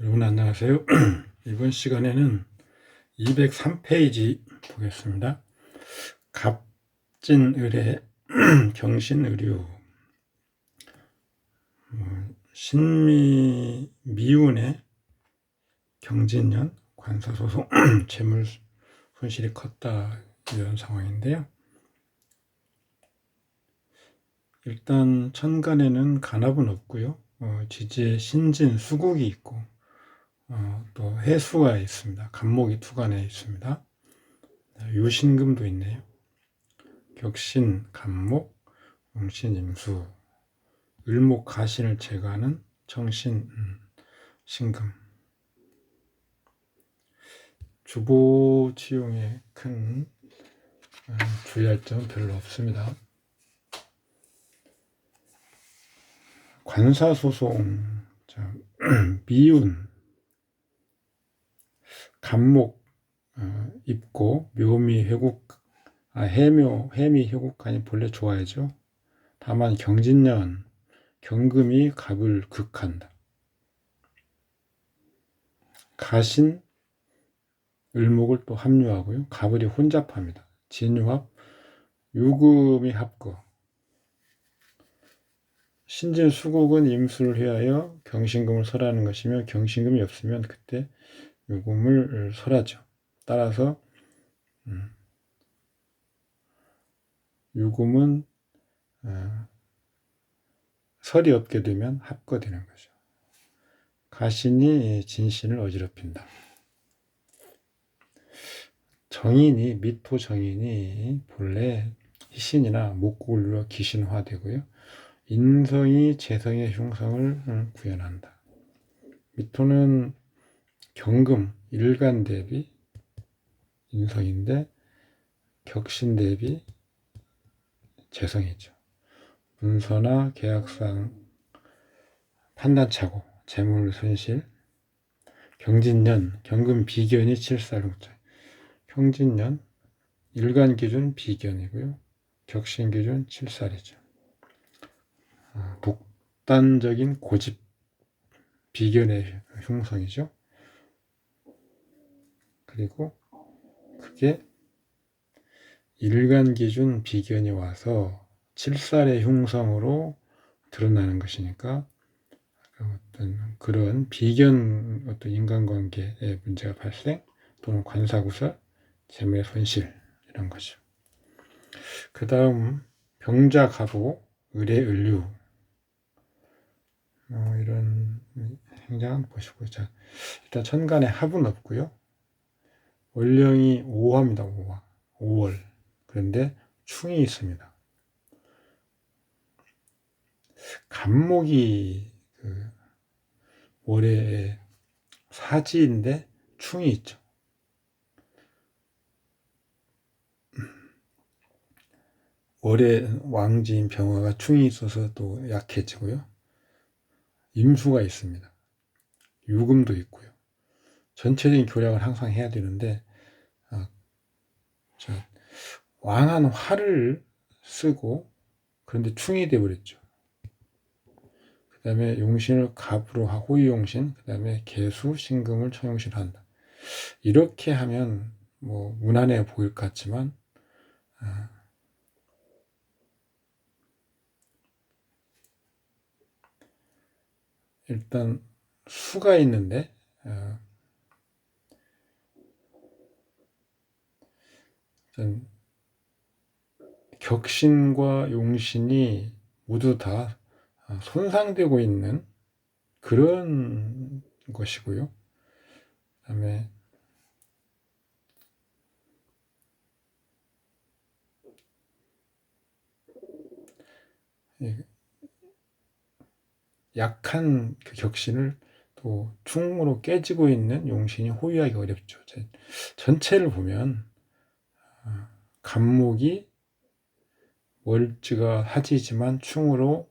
여러분 안녕하세요. 이번 시간에는 203페이지 보겠습니다. 갑진을의 경신의류, 미운의 경진년, 관사소송, 재물 손실이 컸다 이런 상황인데요. 일단 천간에는 간합은 없고요. 지지에 신진, 수국이 있고 또 해수가 있습니다. 간목이 투간에 있습니다. 유신금도 있네요. 격신, 간목, 용신, 임수, 을목, 가신을 제거하는 정신, 신금. 주보치용에 큰 주의할 점은 별로 없습니다. 관사소송, 미운, 간목 입고 묘미 회국, 해미 회국간이 본래 좋아야죠. 다만 경진년, 경금이 갑을 극한다. 가신, 을목을 또 합류하고요. 갑을이 혼잡합니다. 진유합, 유금이 합거. 신진 수국은 임수를 해하여 경신금을 설하는 것이며 경신금이 없으면 그때 유금을 설하죠. 따라서 유금은 설이 없게 되면 합거되는 거죠. 가신이 진신을 어지럽힌다. 정인이, 미토 정인이 본래 희신이나 목국을 눌러 기신화되고요. 인성이 재성의 흉성을 구현한다. 미토는 경금, 일간 대비 인성인데 격신 대비 재성이죠. 문서나 계약상 판단착오, 재물 손실, 경진년, 경금 비견이 7살용자. 경진년, 일간 기준 비견이고요. 격신 기준 7살이죠. 독단적인 고집, 비견의 흉성이죠. 그리고 그게 일간 기준 비견이 와서 7살의 흉성으로 드러나는 것이니까 어떤 그런 비견 어떤 인간관계에 문제가 발생 또는 관사구설, 재물의 손실 이런 거죠. 그 다음 병자가보, 을의 을류 이런 행장 보시고 자 일단 천간에 합은 없고요. 월령이 5화입니다. 5월. 그런데 충이 있습니다. 간목이 월의 사지인데 충이 있죠. 월의 왕지인 병화가 충이 있어서 또 약해지고요. 임수가 있습니다. 유금도 있고요. 전체적인 교략을 항상 해야 되는데 왕한 화를 쓰고 그런데 충이 되어버렸죠. 그 다음에 용신을 갑으로 하고 호유용신, 그 다음에 개수, 신금을 처용신을 한다. 이렇게 하면 뭐 무난해 보일 것 같지만 일단 수가 있는데 격신과 용신이 모두 다 손상되고 있는 그런 것이고요. 그 다음에 약한 그 격신을 또 충으로 깨지고 있는 용신이 호위하기 어렵죠. 전체를 보면 간목이 월지가 하지지만 충으로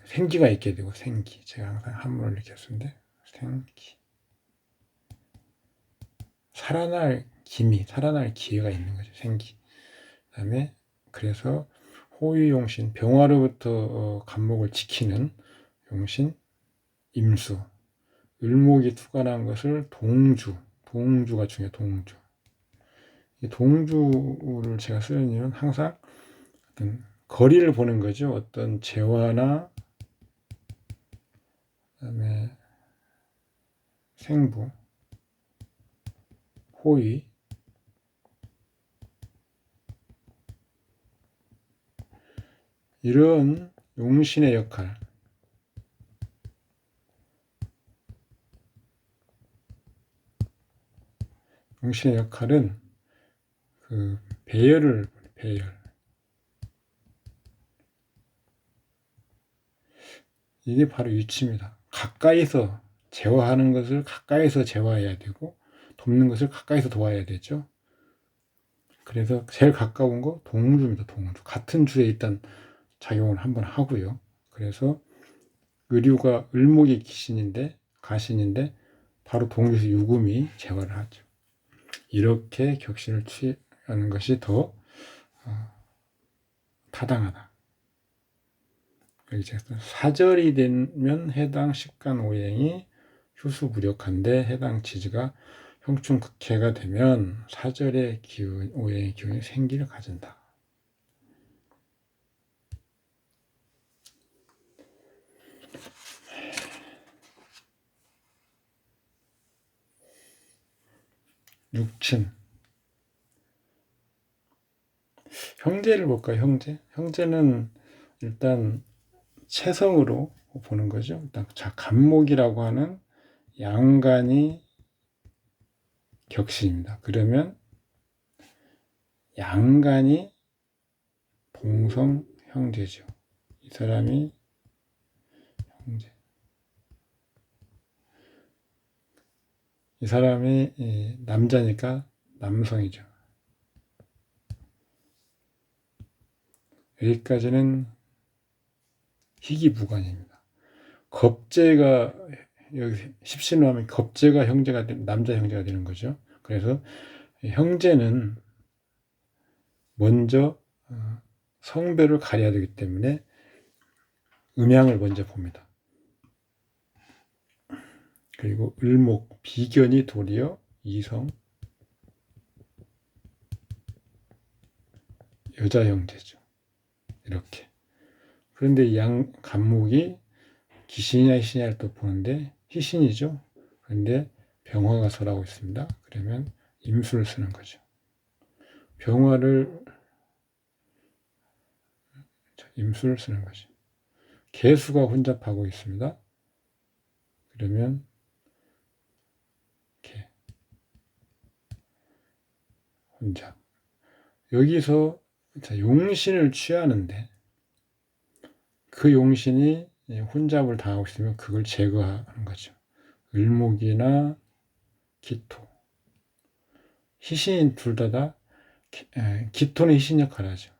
생기가 있게 되고 생기. 제가 항상 한문을 이렇게 쓰는데 생기. 살아날 기회가 있는 거죠. 생기. 그 다음에 그래서 호위용신, 병화로부터 간목을 지키는 용신, 임수. 을목이 투관한 것을 동주가 중요해요. 동주. 이 동주를 제가 쓰는 이유는 항상 어떤 거리를 보는 거죠. 어떤 재화나 그다음에 생부, 호의, 이런 용신의 역할, 용신의 역할은 그 배열. 이게 바로 위치입니다. 가까이서 제어하는 것을 가까이서 제어해야 되고, 돕는 것을 가까이서 도와야 되죠. 그래서 제일 가까운 거 동주입니다. 동주. 같은 주에 일단 작용을 한번 하고요. 그래서 의류가 을목이 가신인데 바로 동주에서 유금이 제화를 하죠. 이렇게 격신을 취하는 것이 더 타당하다. 사절이 되면 해당 식간오행이 휴수무력한데 해당 지지가 형충극해가 되면 사절의 기운, 오행의 기운이 생기를 가진다. 육친. 형제를 볼까요? 형제는 일단 체성으로 보는 거죠. 일단 간목이라고 하는 양간이 격신입니다. 그러면 양간이 동성 형제죠. 이 사람이 형제. 이 사람이 남자니까 남성이죠. 여기까지는 희귀무관입니다. 겁재가 여기 십신을 하면 겁재가 남자 형제가 되는 거죠. 그래서 형제는 먼저 성별을 가려야 되기 때문에 음양을 먼저 봅니다. 그리고 을목, 비견이 도리어 이성, 여자 형제죠. 이렇게. 그런데 간목이 기신이냐 희신이냐를 또 보는데 희신이죠. 그런데 병화가 설하고 있습니다. 그러면 임수를 쓰는 거죠. 임수를 쓰는 거죠. 개수가 혼잡하고 있습니다. 그러면 개, 혼잡. 여기서 용신을 취하는데 그 용신이 혼잡을 당하고 있으면 그걸 제거하는 거죠. 을목이나 기토. 희신 둘 다 기토는 희신 역할을 하죠.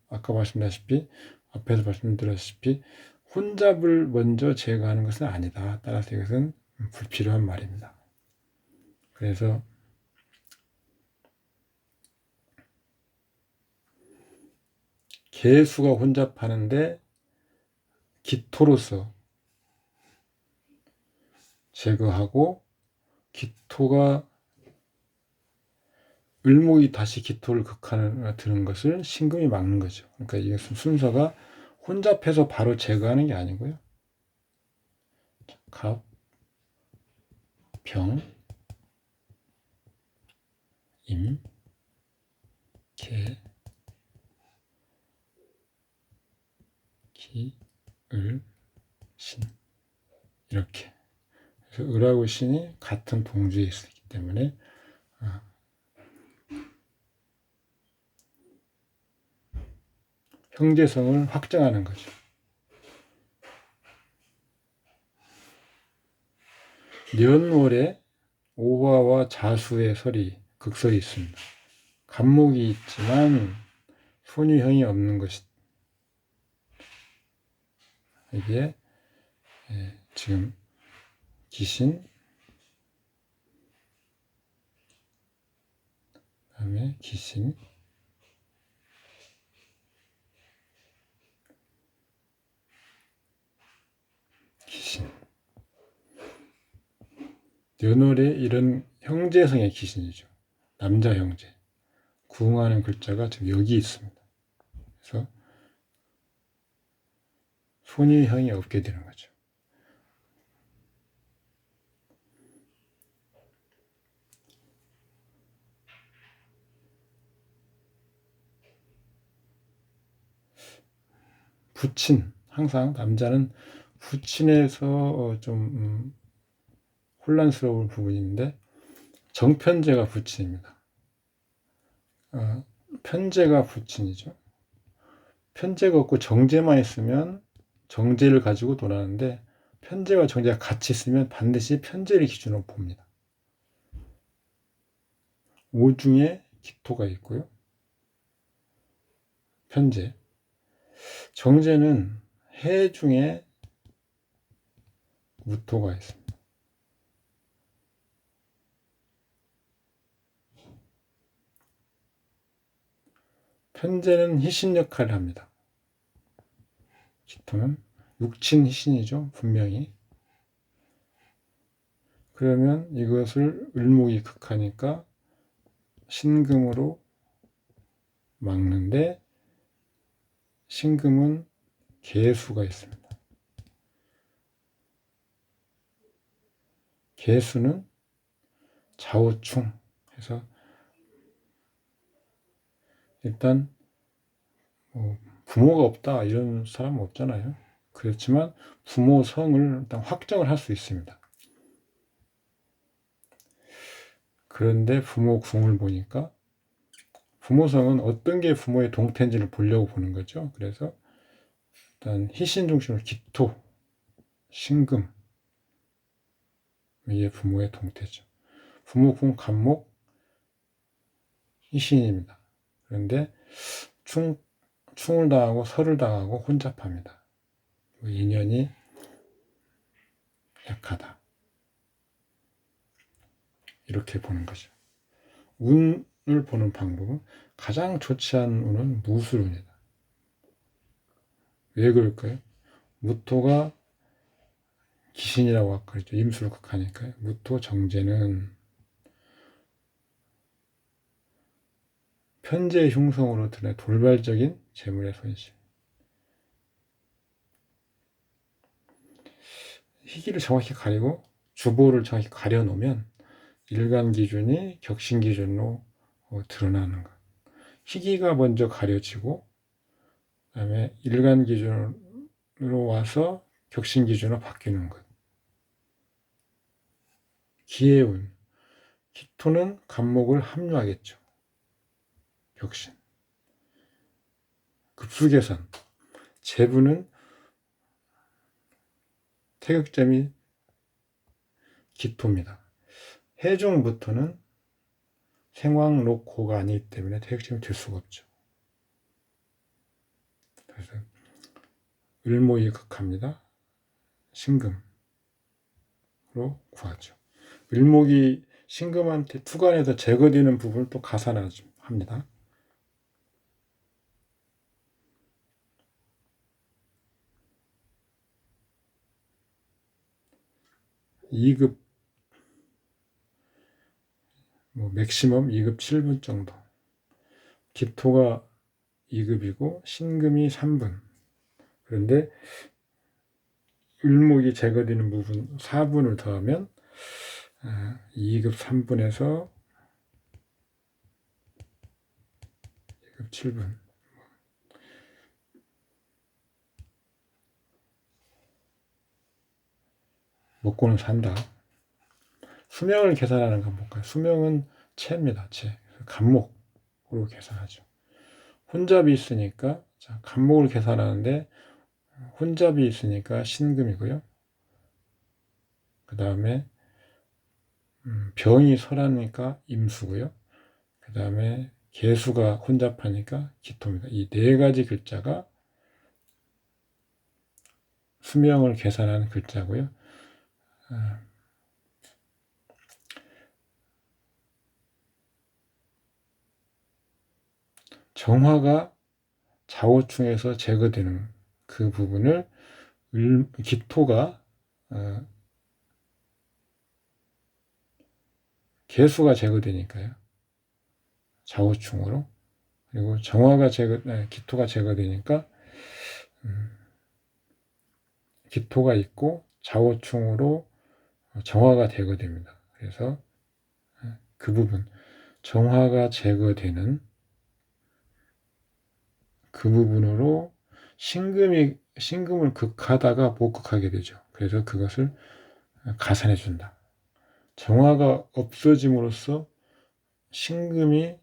아까 앞에서 말씀드렸다시피 혼잡을 먼저 제거하는 것은 아니다. 따라서 이것은 불필요한 말입니다. 그래서 개수가 혼잡하는데 기토로서 제거하고 기토가 을목이 다시 기토를 드는 것을 신금이 막는 거죠. 그러니까 이게 순서가 혼잡해서 바로 제거하는 게 아니고요. 갑, 병, 임, 개, 기, 을, 신. 이렇게. 그래서 을하고 신이 같은 동주에 있기 때문에 형제성을 확정하는 거죠. 년월에 오화와 자수의 극설이 있습니다. 간목이 있지만 손유형이 없는 것이 이게 지금 기신, 다음에 기신, 기신. 뇌놀이 이런 형제성의 기신이죠. 남자 형제. 구응하는 글자가 지금 여기 있습니다. 그래서 손위형이 없게 되는 거죠. 부친, 항상 남자는 부친에서 좀 혼란스러운 부분인데 정편제가 부친입니다. 편제가 부친이죠. 편제가 없고 정제만 있으면 정제를 가지고 놀았는데 편제와 정제가 같이 있으면 반드시 편제를 기준으로 봅니다. 오중에 기토가 있고요. 편제. 정제는 해 중에 무토가 있습니다. 편제는 희신 역할을 합니다. 기토는 육친 희신이죠. 분명히. 그러면 이것을 을목이 극하니까 신금으로 막는데 신금은 개수가 있습니다. 개수는 좌우충 해서 일단 부모가 없다 이런 사람은 없잖아요. 그렇지만 부모 성을 일단 확정을 할 수 있습니다. 그런데 부모 궁을 보니까 부모성은 어떤 게 부모의 동태인지를 보려고 보는 거죠. 그래서 일단 희신 중심으로 기토, 신금 이게 부모의 동태죠. 부모 궁 간목 희신입니다. 그런데 충을 당하고 설을 당하고 혼잡합니다. 인연이 약하다. 이렇게 보는 거죠. 운을 보는 방법은 가장 좋지 않은 운은 무술운이다. 왜 그럴까요? 무토가 기신이라고 아까 그랬죠. 임수를 극하니까요. 무토 정제는 편제 흉성으로 드러내 돌발적인 재물의 손실. 희기를 정확히 가리고 주보를 정확히 가려놓으면 일간 기준이 격신 기준으로 드러나는 것. 희기가 먼저 가려지고 그다음에 일간 기준으로 와서 격신 기준으로 바뀌는 것. 기해운. 기토는 간목을 합류하겠죠. 격신. 급수계산. 재부는 태극점이 기토입니다. 해중부터는 생왕록고가 아니기 때문에 태극점이 될 수가 없죠. 그래서 을목이 극합니다. 신금으로 구하죠. 을목이 신금한테 투간에서 제거되는 부분을 또 가산합니다. 2급 맥시멈 2급 7분 정도. 기토가 2급이고 신금이 3분. 그런데 을목이 제거되는 부분 4분을 더하면 2급 3분에서 2급 7분. 먹고는 산다. 수명을 계산하는 건 볼까요? 수명은 채입니다. 채. 간목으로 계산하죠. 혼잡이 있으니까 간목을 계산하는데 혼잡이 있으니까 신금이고요. 그 다음에 병이 설하니까 임수고요. 그 다음에 개수가 혼잡하니까 기토입니다. 이 네 가지 글자가 수명을 계산하는 글자고요. 정화가 좌우충에서 제거되는 그 부분을 기토가 개수가 제거되니까요. 좌우충으로. 그리고 기토가 제거되니까 기토가 있고 좌우충으로 정화가 제거됩니다. 그래서 그 부분, 정화가 제거되는 그 부분으로 신금을 극하다가 못 극하게 되죠. 그래서 그것을 가산해 준다. 정화가 없어짐으로써 신금이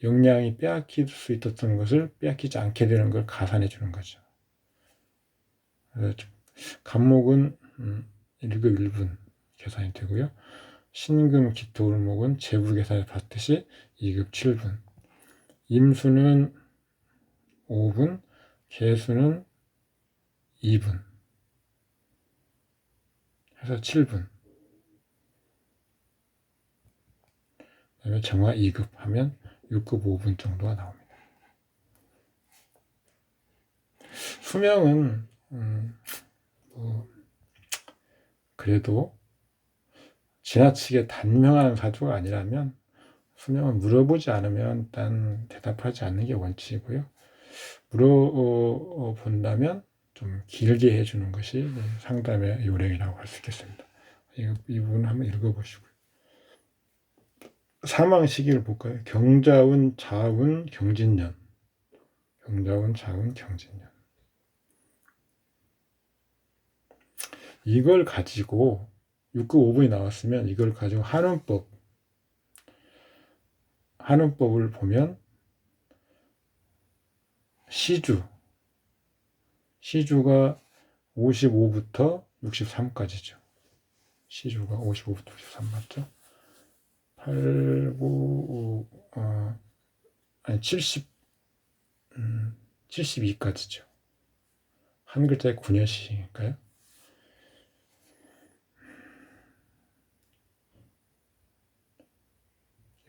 영양이 빼앗길 수 있었던 것을 빼앗기지 않게 되는 걸 가산해 주는 거죠. 간목은 1급 1분 계산이 되고요. 신금 기토 을목은 제부 계산을 받듯이 2급 7분. 임수는 5분, 개수는 2분. 해서 7분. 그다음에 정화 2급 하면 6급 5분 정도가 나옵니다. 수명은 그래도 지나치게 단명한 사주가 아니라면 수명은 물어보지 않으면 일단 대답하지 않는 게 원칙이고요. 물어본다면 좀 길게 해주는 것이 상담의 요령이라고 할 수 있겠습니다. 이 부분 한번 읽어보시고요. 사망 시기를 볼까요? 경자운, 자운, 경진년. 경자운, 자운, 경진년. 이걸 가지고 6급 5분이 나왔으면 이걸 가지고 한운법을 보면 시주가 55부터 63까지죠. 시주가 55부터 63 맞죠? 72까지죠. 한 글자에 9년씩이니까요.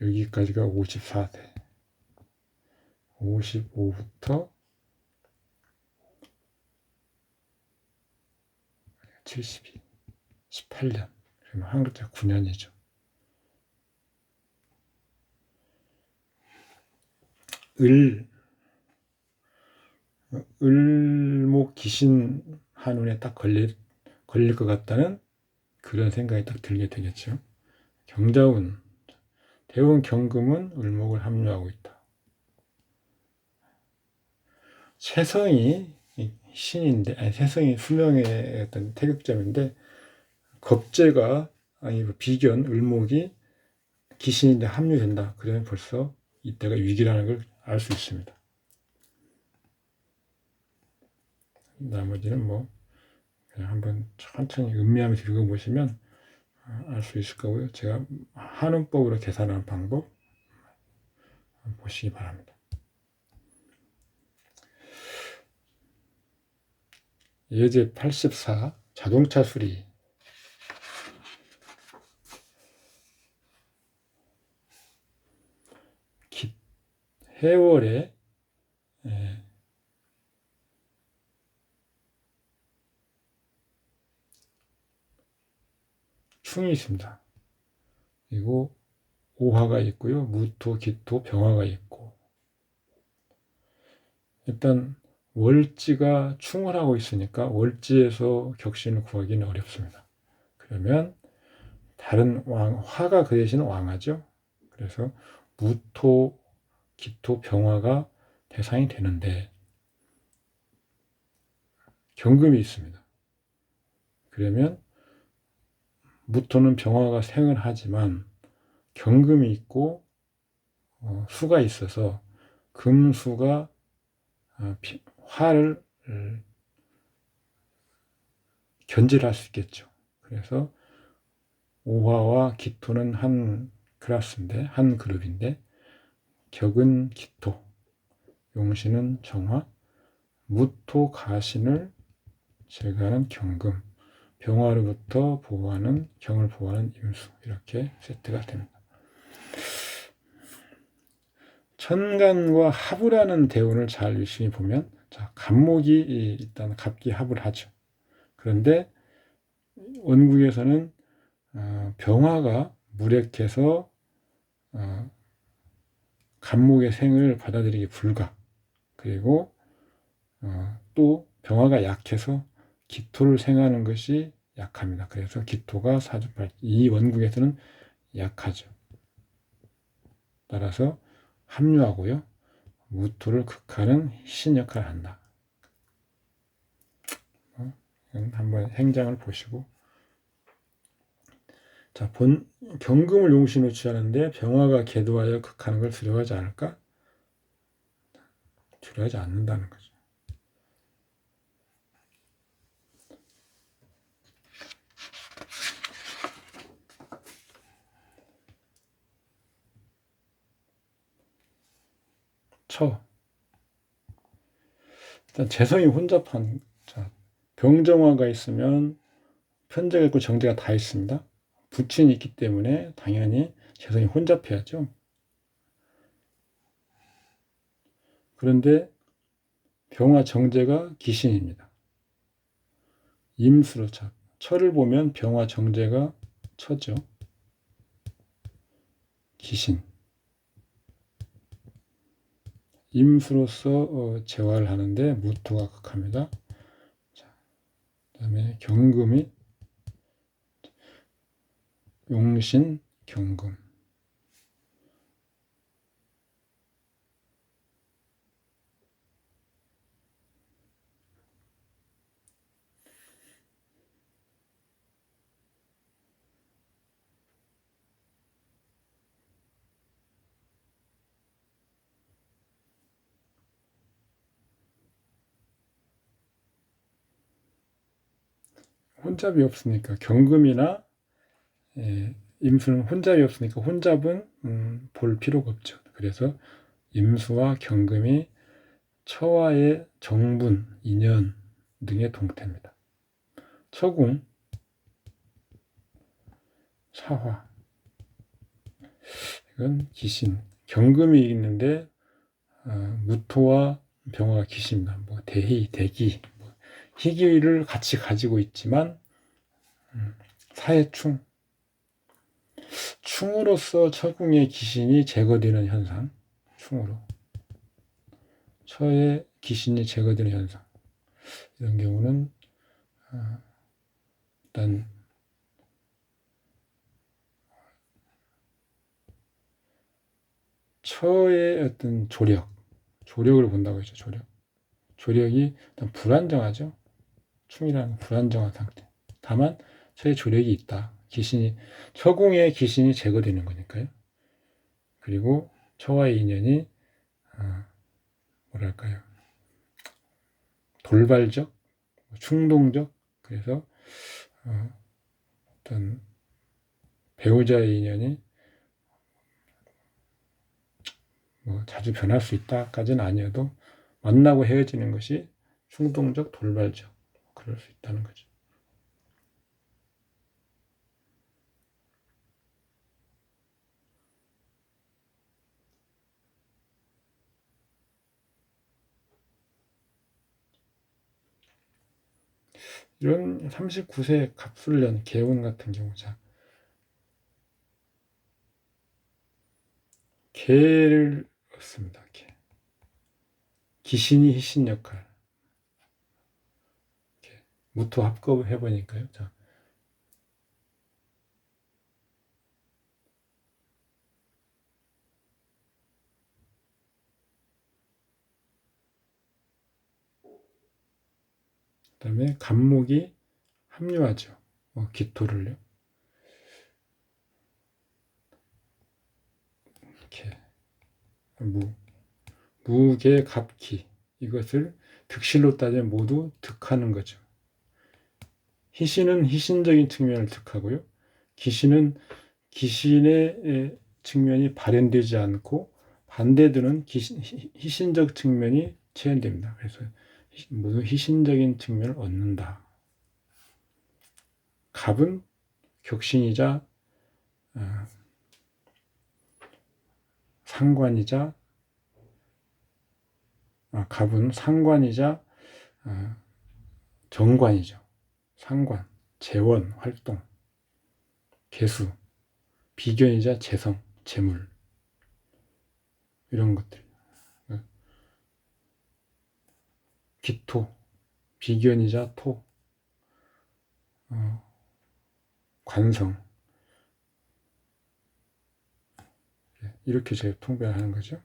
여기까지가 54대. 55부터 72. 18년. 그러면 한 글자 9년이죠. 을목 귀신 한운에 딱 걸릴 것 같다는 그런 생각이 딱 들게 되겠죠. 경자운, 대운 경금은 을목을 합류하고 있다. 세성이 신인데, 세성이 수명의 어떤 태극점인데, 겁재가, 비견, 을목이 기신인데 합류된다. 그러면 벌써 이때가 위기라는 걸 알 수 있습니다. 나머지는 그냥 한번 천천히 음미하면서 읽어보시면 알 수 있을 거고요. 제가 한운법으로 계산하는 방법 보시기 바랍니다. 예제 84 자동차 수리. 해월에 충이 있습니다. 그리고 오화가 있고요. 무토, 기토, 병화가 있고, 일단 월지가 충을 하고 있으니까 월지에서 격신을 구하기는 어렵습니다. 그러면 다른 화가 그 대신 왕하죠. 그래서 무토, 기토, 병화가 대상이 되는데 경금이 있습니다. 그러면 무토는 병화가 생을 하지만 경금이 있고 수가 있어서 금수가 화를 견제할 수 있겠죠. 그래서 오화와 기토는 한 클래스인데, 한 그룹인데, 격은 기토, 용신은 정화, 무토 가신을 제거하는 경금, 병화로부터 보호하는 경을 보호하는 임수, 이렇게 세트가 됩니다. 천간과 합을 하는 대운을 잘 유심히 보면, 자, 갑목이 일단 갑기합을 하죠. 그런데 원국에서는 병화가 무력해서 갑목의 생을 받아들이기 불가. 그리고 또 병화가 약해서 기토를 생하는 것이 약합니다. 그래서 기토가 사주팔, 이 원국에서는 약하죠. 따라서 합류하고요. 무토를 극하는 희신 역할을 한다. 한번 행장을 보시고, 자, 경금을 용신으로 취하는데 병화가 계도하여 극하는 걸 두려워하지 않을까? 두려워하지 않는다는 거죠. 일단 재성이 혼잡한, 자, 병정화가 있으면 편제가 있고 정제가 다 있습니다. 부친이 있기 때문에 당연히 재성이 혼잡해야죠. 그런데 병화 정제가 기신입니다. 임수로 처를 보면 병화 정제가 처죠. 기신. 임수로서 재화를 하는데 무토가 극합니다. 그 다음에 경금이 용신, 경금. 혼잡이 없으니까 경금이나 임수는 혼잡이 없으니까 혼잡은 볼 필요가 없죠. 그래서 임수와 경금이 처와의 정분, 인연 등의 동태입니다. 처궁, 사화, 이건 기신. 경금이 있는데 무토와 병화가 기신입니다. 뭐 대희, 대기, 희기를 같이 가지고 있지만 사해충, 충으로서 처궁의 기신이 제거되는 현상, 충으로 처의 기신이 제거되는 현상, 이런 경우는 일단 처의 어떤 조력을 본다고 했죠. 조력이 일단 불안정하죠. 충이라는 불안정한 상태. 다만 처의 조력이 있다. 처궁의 기신이 제거되는 거니까요. 그리고 처와의 인연이 뭐랄까요, 돌발적, 충동적. 그래서 어떤 배우자의 인연이 뭐 자주 변할 수 있다까지는 아니어도 만나고 헤어지는 것이 충동적, 돌발적, 그럴 수 있다는 거죠. 이런 39세 갑술년 개운 같은 경우, 개를 얻습니다. 기신이 희신 역할. 무토 합급을 해보니까요. 그 다음에 갑목이 합류하죠. 기토를요. 이렇게 무계 갑기, 이것을 득실로 따지면 모두 득하는 거죠. 희신은 희신적인 측면을 득하고요. 기신은 기신의 측면이 발현되지 않고 반대되는 희신적 측면이 체현됩니다. 그래서 모두 희신적인 측면을 얻는다. 갑은 격신이자 상관이자 갑은 상관이자 정관이죠. 상관, 재원, 활동, 개수, 비견이자 재성, 재물, 이런 것들. 기토, 비견이자 토, 관성, 이렇게 제가 통변하는 거죠.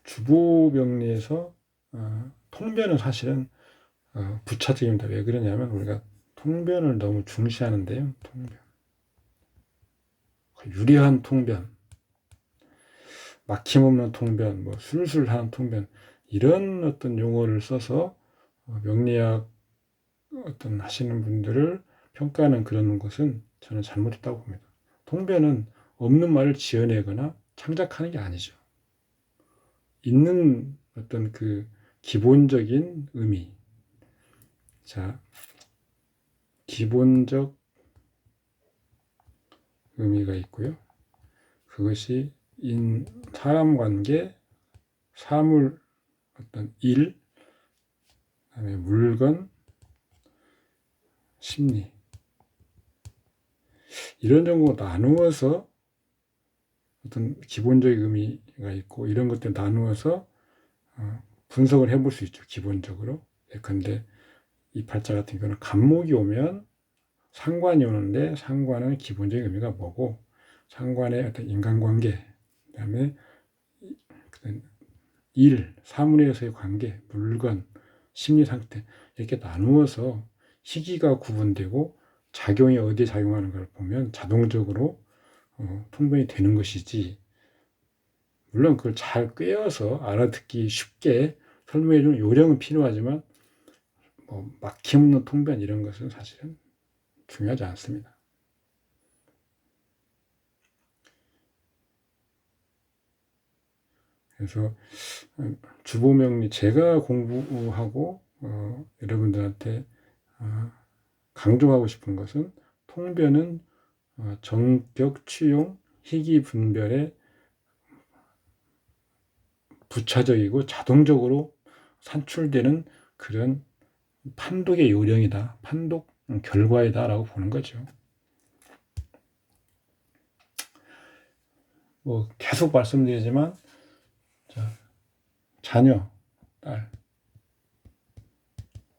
주보명리에서 통변은 사실은 부차적입니다. 왜 그러냐면 우리가 통변을 너무 중시하는데요. 통변, 유리한 통변, 막힘없는 통변, 뭐 술술하는 통변, 이런 어떤 용어를 써서 명리학 어떤 하시는 분들을 평가하는 그런 것은 저는 잘못했다고 봅니다. 통변은 없는 말을 지어내거나 창작하는 게 아니죠. 있는 어떤 그 기본적인 의미. 자, 기본적 의미가 있고요. 그것이 사람 관계, 사물, 어떤 일, 그다음에 물건, 심리, 이런 정도 나누어서 어떤 기본적인 의미가 있고 이런 것들 나누어서 분석을 해볼 수 있죠. 기본적으로. 예컨대 이 팔자 같은 경우는 간목이 오면 상관이 오는데 상관은 기본적인 의미가 뭐고 상관의 어떤 인간관계, 그다음에 일, 사물에서의 관계, 물건, 심리 상태, 이렇게 나누어서 시기가 구분되고 작용이 어디에 작용하는가를 보면 자동적으로 통변이 되는 것이지, 물론 그걸 잘 꿰어서 알아듣기 쉽게 설명해 주는 요령은 필요하지만 뭐 막힘없는 통변 이런 것은 사실은 중요하지 않습니다. 그래서 주보명리 제가 공부하고 여러분들한테 강조하고 싶은 것은 통변은 정격, 취용, 희귀 분별의 부차적이고 자동적으로 산출되는 그런 판독의 요령이다. 판독 결과이다 라고 보는 거죠. 뭐 계속 말씀드리지만 자녀, 딸,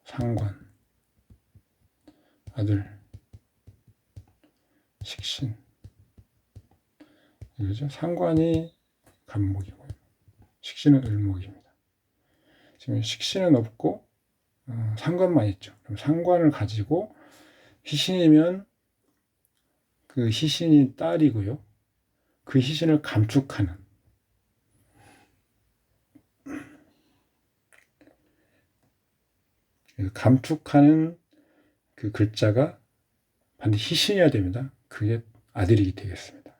상관, 아들, 식신, 이거죠. 상관이 간목이고요. 식신은 을목입니다. 지금 식신은 없고 상관만 있죠. 그럼 상관을 가지고 희신이면 그 희신이 딸이고요. 그 희신을 감축하는, 감축하는 그 글자가 반드시 희신이어야 됩니다. 그게 아들이 되겠습니다.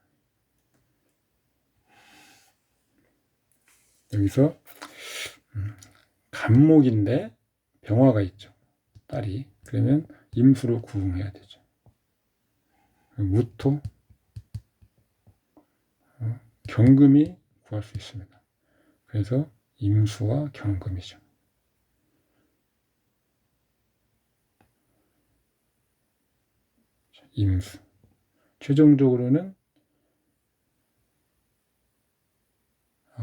여기서 간목인데 병화가 있죠. 딸이. 그러면 임수로 구응해야 되죠. 무토, 경금이 구할 수 있습니다. 그래서 임수와 경금이죠. 임수. 최종적으로는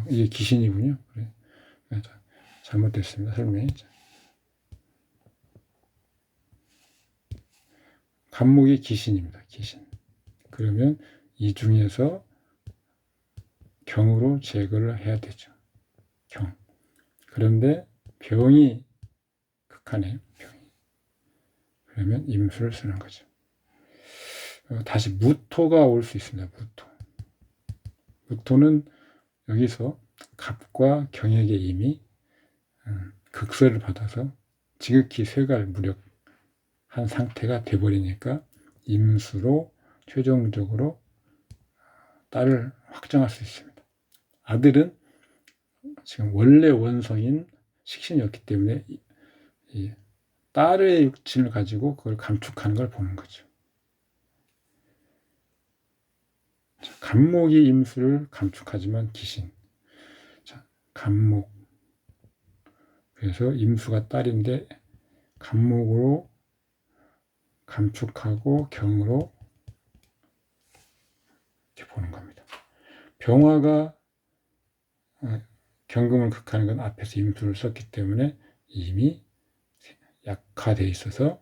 이게 기신이군요. 그래. 잘못됐습니다. 설명이. 간목이 기신입니다. 기신. 그러면 이 중에서 경으로 제거를 해야 되죠. 경. 그런데 병이 극하네요. 병이. 그러면 임수를 쓰는 거죠. 다시 무토가 올 수 있습니다. 무토. 무토는 여기서 갑과 경에게 이미 극설을 받아서 지극히 쇠갈 무력한 상태가 돼버리니까 임수로 최종적으로 딸을 확정할 수 있습니다. 아들은 지금 원래 원성인 식신이었기 때문에 이 딸의 육친을 가지고 그걸 감축하는 걸 보는 거죠. 자, 간목이 임수를 감축하지만 기신. 자, 간목. 그래서 임수가 딸인데 간목으로 감축하고 경으로 이렇게 보는 겁니다. 병화가 경금을 극하는 건 앞에서 임수를 썼기 때문에 이미 약화되어 있어서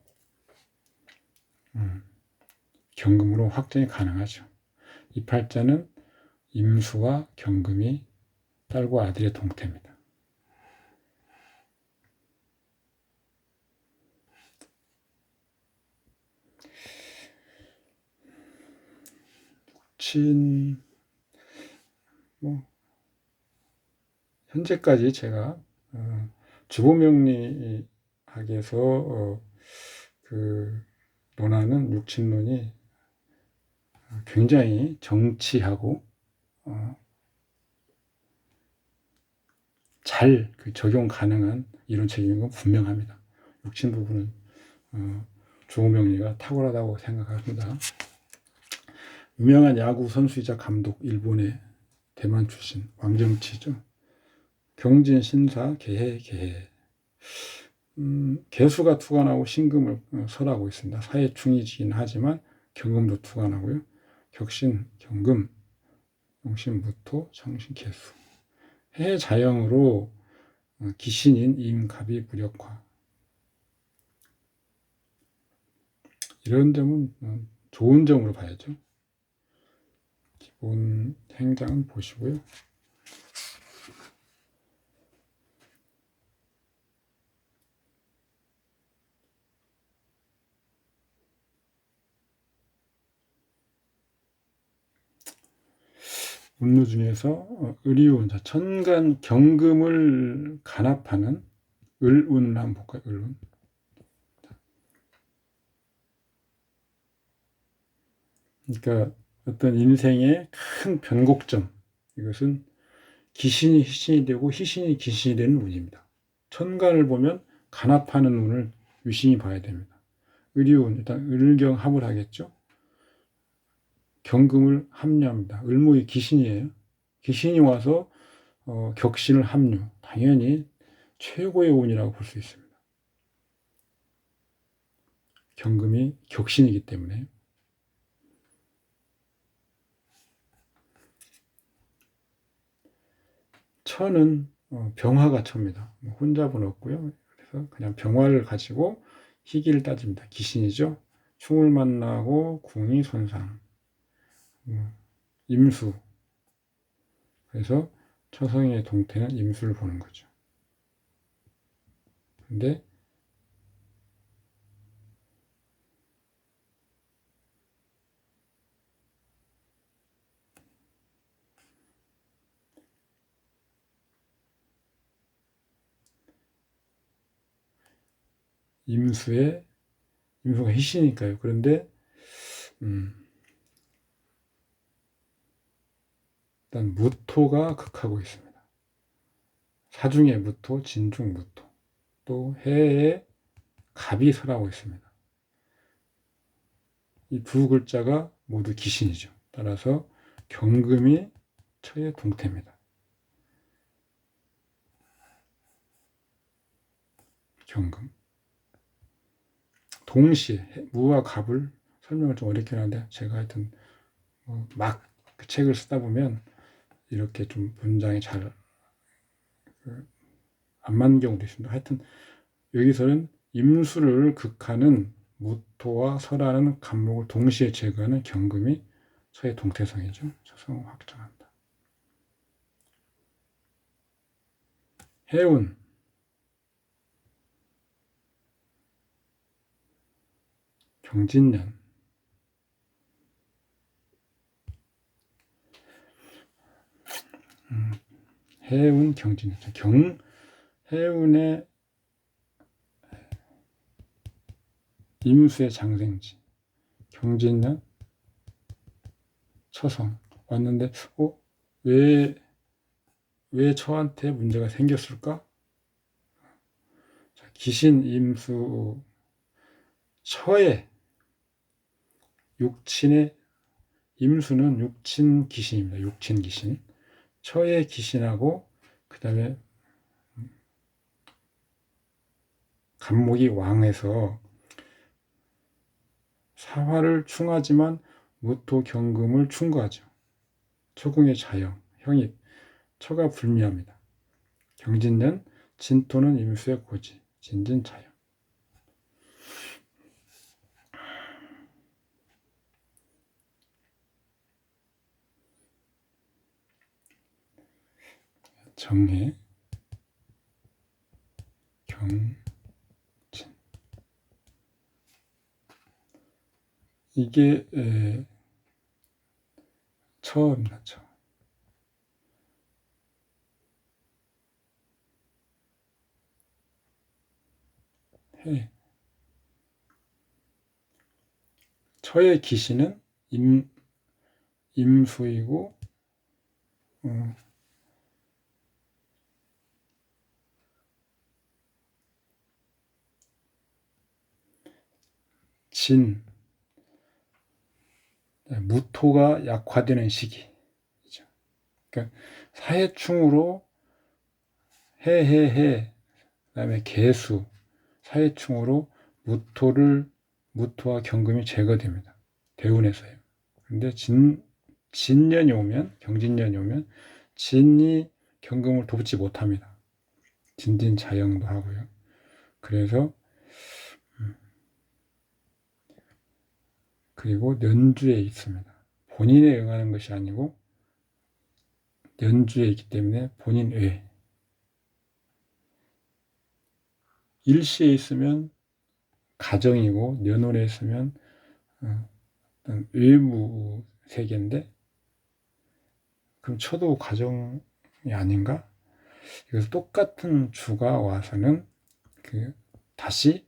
경금으로 확정이 가능하죠. 이 팔자는 임수와 경금이 딸과 아들의 동태입니다. 현재까지 제가 주보명리학에서 그 논하는 육친론이 굉장히 정치하고 잘 적용 가능한 이론책인 건 분명합니다. 육친 부분은 주보명리가 탁월하다고 생각합니다. 유명한 야구 선수이자 감독, 일본의 대만 출신 왕정치죠. 경진, 신사, 개해. 개수가 투관하고 신금을 설하고 있습니다. 사해충이긴 하지만 경금도 투관하고요. 격신, 경금, 용신, 무토, 정신, 개수. 해 자형으로 기신인 임갑이 무력화. 이런 점은 좋은 점으로 봐야죠. 기본 행장은 보시고요. 운루 중에서 을이운, 천간 경금을 간합하는 을운을 한번 볼까요? 을운. 그러니까 어떤 인생의 큰 변곡점, 이것은 기신이 희신이 되고 희신이 기신이 되는 운입니다. 천간을 보면 간합하는 운을 유심히 봐야 됩니다. 을이운, 일단 을경합을 하겠죠. 경금을 합류합니다. 을목이 기신이에요. 기신이 와서 격신을 합류. 당연히 최고의 운이라고 볼 수 있습니다. 경금이 격신이기 때문에. 천은 병화가 처입니다. 혼잡은 없고요. 그래서 그냥 병화를 가지고 희기를 따집니다. 기신이죠. 충을 만나고 궁이 손상. 임수. 그래서 처성의 동태는 임수를 보는 거죠. 근데 임수가 희시니까요. 그런데 일단 무토가 극하고 있습니다. 사중의 무토, 진중 무토, 또 해에 갑이 설하고 있습니다. 이 두 글자가 모두 기신이죠. 따라서 경금이 처의 동태입니다. 경금. 동시에 무와 갑을 설명을 좀 어렵게 하는데 제가 하여튼 막 그 책을 쓰다 보면 이렇게 좀 문장이 잘 안 맞는 경우도 있습니다. 하여튼 여기서는 임수를 극하는 무토와 설하는 간목을 동시에 제거하는 경금이 서의 동태성이죠. 처성을 확정한다. 해운. 경진년. 해운, 경진년. 해운의 임수의 장생지. 경진년, 처성. 왔는데, 왜 저한테 문제가 생겼을까? 기신, 임수, 처에 육친의 임수는 육친 귀신입니다. 육친 귀신. 처의 귀신하고 그 다음에 간목이 왕해서 사화를 충하지만 무토 경금을 충고하죠. 초궁의 자영, 형입, 처가 불미합니다. 경진년, 진토는 임수의 고지, 진진자영. 정해, 경진. 이게 처입니다. 처. 해. 처의 기신은 임수이고 진, 무토가 약화되는 시기이죠. 그러니까 사해충으로 해해해, 그다음에 개수, 사해충으로 무토와 경금이 제거됩니다. 대운에서요. 근데 진년이 오면, 경진년이 오면 진이 경금을 돕지 못합니다. 진진자영도 하고요. 그래서 그리고 년주에 있습니다. 본인에 응하는 것이 아니고 년주에 있기 때문에 본인 외. 일시에 있으면 가정이고 년월에 있으면 어떤 외부 세계인데 그럼 처도 가정이 아닌가? 그래서 똑같은 주가 와서는 다시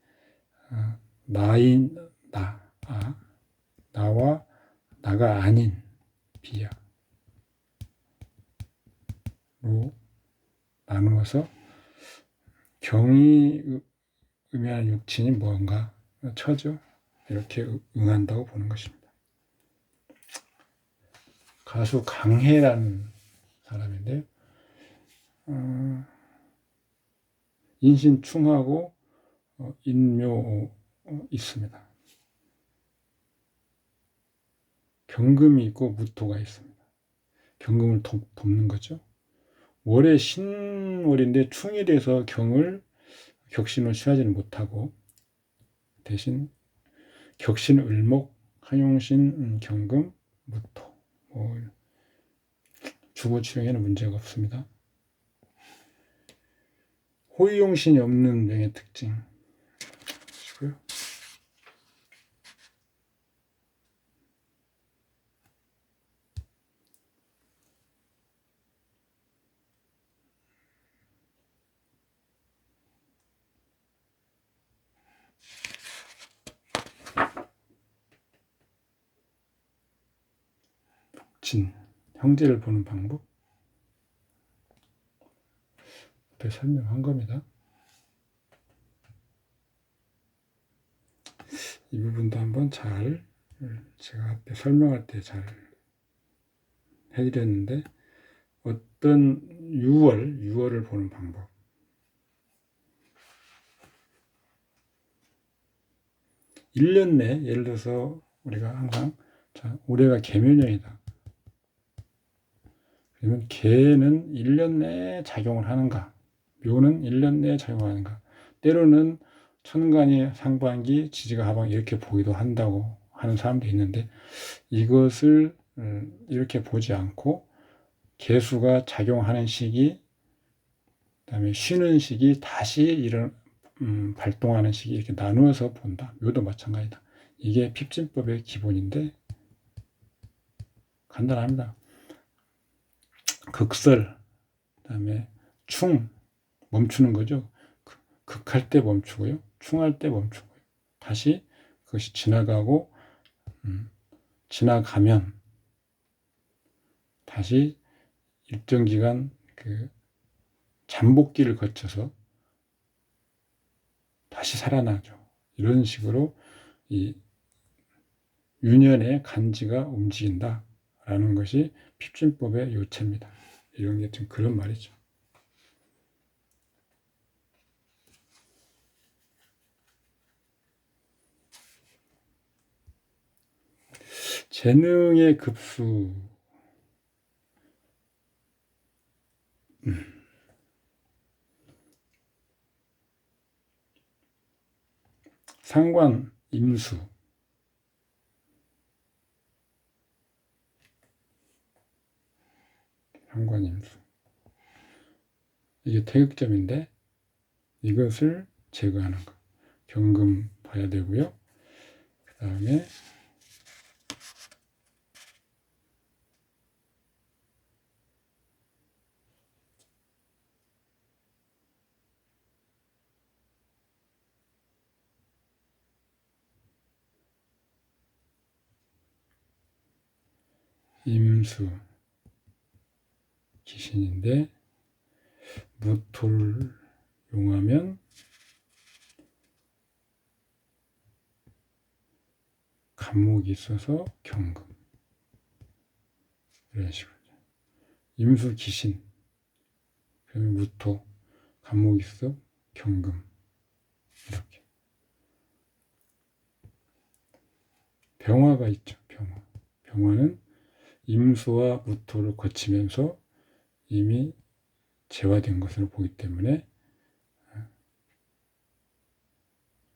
나와 나가 아닌 비야로 나누어서 경이 의미하는 육친이 뭔가 처죠. 이렇게 응한다고 보는 것입니다. 가수 강혜라는 사람인데요. 인신충하고 인묘 있습니다. 경금이 있고 무토가 있습니다. 경금을 돕는 거죠. 월에 신월인데 충이 돼서 격신을 취하지는 못하고 대신 격신 을목, 한용신 경금, 무토 주거 취용에는 문제가 없습니다. 호의용신이 없는 명의 특징 보시고요. 형제를 보는 방법 앞에 설명한 겁니다. 이 부분도 한번 제가 앞에 설명할 때 잘 해드렸는데 어떤 6월을 보는 방법 1년 내 예를 들어서 우리가 항상 올해가 개묘년이다. 그러면 개는 1년 내에 작용을 하는가? 묘는 1년 내에 작용하는가? 때로는 천간이 상반기, 지지가 하반기 이렇게 보기도 한다고 하는 사람도 있는데 이것을 이렇게 보지 않고 개수가 작용하는 시기, 그다음에 쉬는 시기, 다시 발동하는 시기 이렇게 나누어서 본다. 묘도 마찬가지다. 이게 핍진법의 기본인데 간단합니다. 극설, 그다음에 충, 멈추는 거죠. 극할 때 멈추고요. 충할 때 멈추고요. 다시 그것이 지나가고 지나가면 다시 일정 기간 잠복기를 거쳐서 다시 살아나죠. 이런 식으로 이 유년의 간지가 움직인다라는 것이 핍진법의 요체입니다. 이런 게 좀 그런 말이죠. 재능의 급수. 상관, 임수. 상관, 임수. 이게 태극점인데 이것을 제거하는 거. 경금 봐야 되고요. 그 다음에 임수 기신인데 무토를 용하면 간목이 있어서 경금. 이런 식으로. 임수 기신. 그러면 무토, 간목이 있어 경금. 이렇게. 병화가 있죠. 병화. 병화는 임수와 무토를 거치면서 이미 재화된 것으로 보기 때문에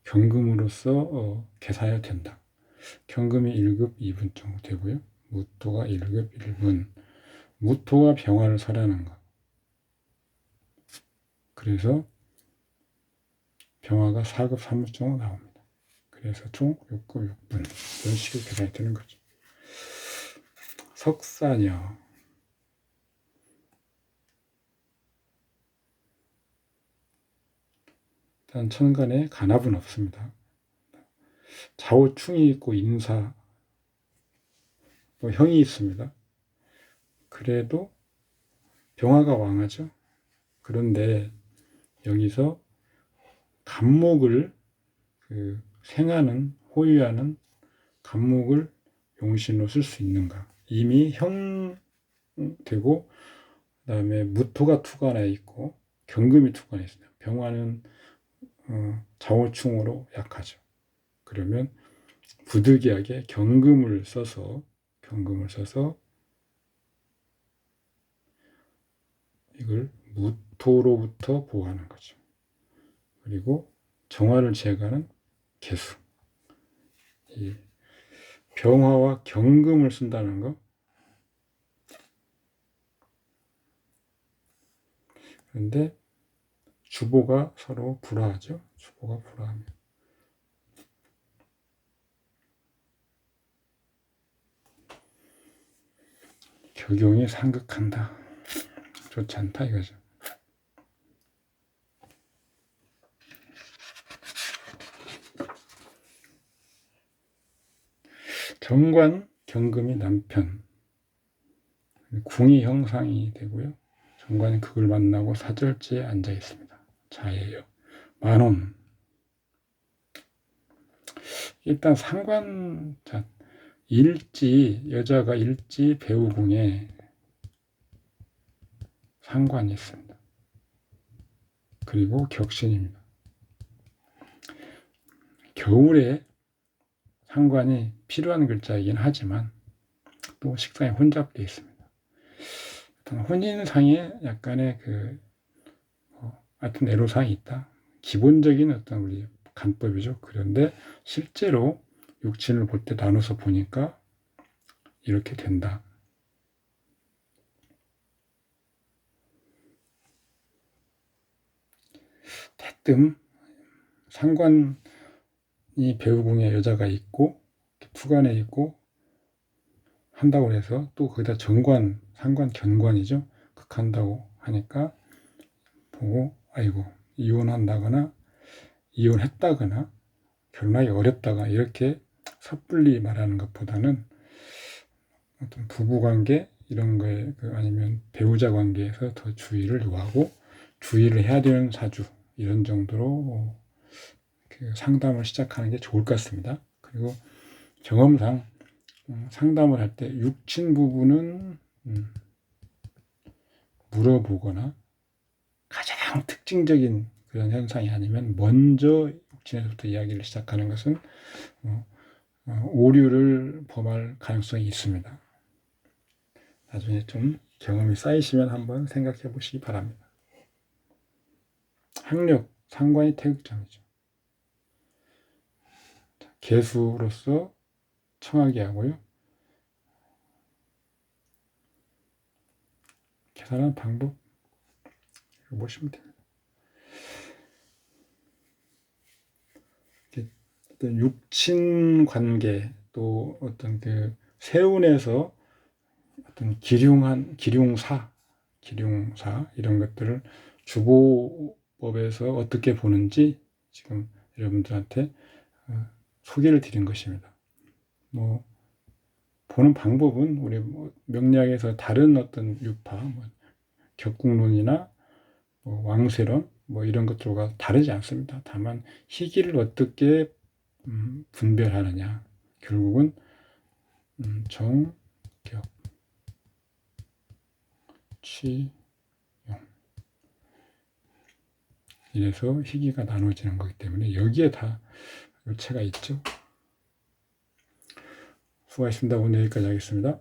경금으로서 계산해야 된다. 경금이 1급 2분 정도 되고요. 무토가 1급 1분. 무토가 병화를 설하는 것. 그래서 병화가 4급 3분 정도 나옵니다. 그래서 총 6급 6분. 이런 식으로 계산이 되는 거죠. 석사녀. 일단 천간에 간합은 없습니다. 좌우충이 있고 인사, 뭐 형이 있습니다. 그래도 병화가 왕하죠. 그런데 여기서 간목을 생하는, 호유하는 간목을 용신으로 쓸 수 있는가. 이미 형 되고 그다음에 무토가 투가 나 있고 경금이 투가 나 있습니다. 병화는 좌우충으로 약하죠. 그러면 부득이하게 경금을 써서 이걸 무토로부터 보호하는 거죠. 그리고 정화를 제거하는 개수. 이 병화와 경금을 쓴다는 거. 그런데 주보가 서로 불화하죠. 주보가 불화하면. 격용이 상극한다. 좋지 않다 이거죠. 정관, 경금이 남편. 궁이 형상이 되고요. 정관이 그걸 만나고 사절지에 앉아 있습니다. 자예요. 만혼. 일단 상관, 자, 일지, 여자가 일지 배우궁에 상관이 있습니다. 그리고 격신입니다. 겨울에 상관이 필요한 글자이긴 하지만 또 식상에 혼잡되어 있습니다. 혼인상에 약간의 하여튼 애로사항이 있다. 기본적인 어떤 우리 간법이죠. 그런데 실제로 육친을 볼 때 나눠서 보니까 이렇게 된다. 대뜸 상관이 배우궁에 여자가 있고 투관에 있고 한다고 해서 또 거기다 정관, 상관, 견관이죠. 극한다고 하니까 보고 아이고 이혼한다거나 이혼했다거나 결혼하기 어렵다거나 이렇게 섣불리 말하는 것보다는 어떤 부부관계 이런 거에 아니면 배우자 관계에서 더 주의를 요하고 주의를 해야 되는 사주 이런 정도로 상담을 시작하는 게 좋을 것 같습니다. 그리고 경험상 상담을 할 때 육친 부분은 물어보거나 가장 특징적인 그런 현상이 아니면 먼저 육친에서부터 이야기를 시작하는 것은 오류를 범할 가능성이 있습니다. 나중에 좀 경험이 쌓이시면 한번 생각해 보시기 바랍니다. 학력, 상관이 태극점이죠. 개수로서 청하게 하고요. 계산하는 방법 보시면 됩니다. 어떤 육친 관계 또 어떤 그 세운에서 어떤 기륭사 이런 것들을 주보법에서 어떻게 보는지 지금 여러분들한테 소개를 드린 것입니다. 뭐 보는 방법은 우리 명리학에서 다른 어떤 유파, 격국론이나 왕세론 이런 것들과 다르지 않습니다. 다만 희기를 어떻게 분별하느냐, 결국은 정, 격, 치, 용 이래서 희기가 나눠지는 거기 때문에 여기에 다 요체가 있죠. 수고하셨습니다. 오늘 여기까지 하겠습니다.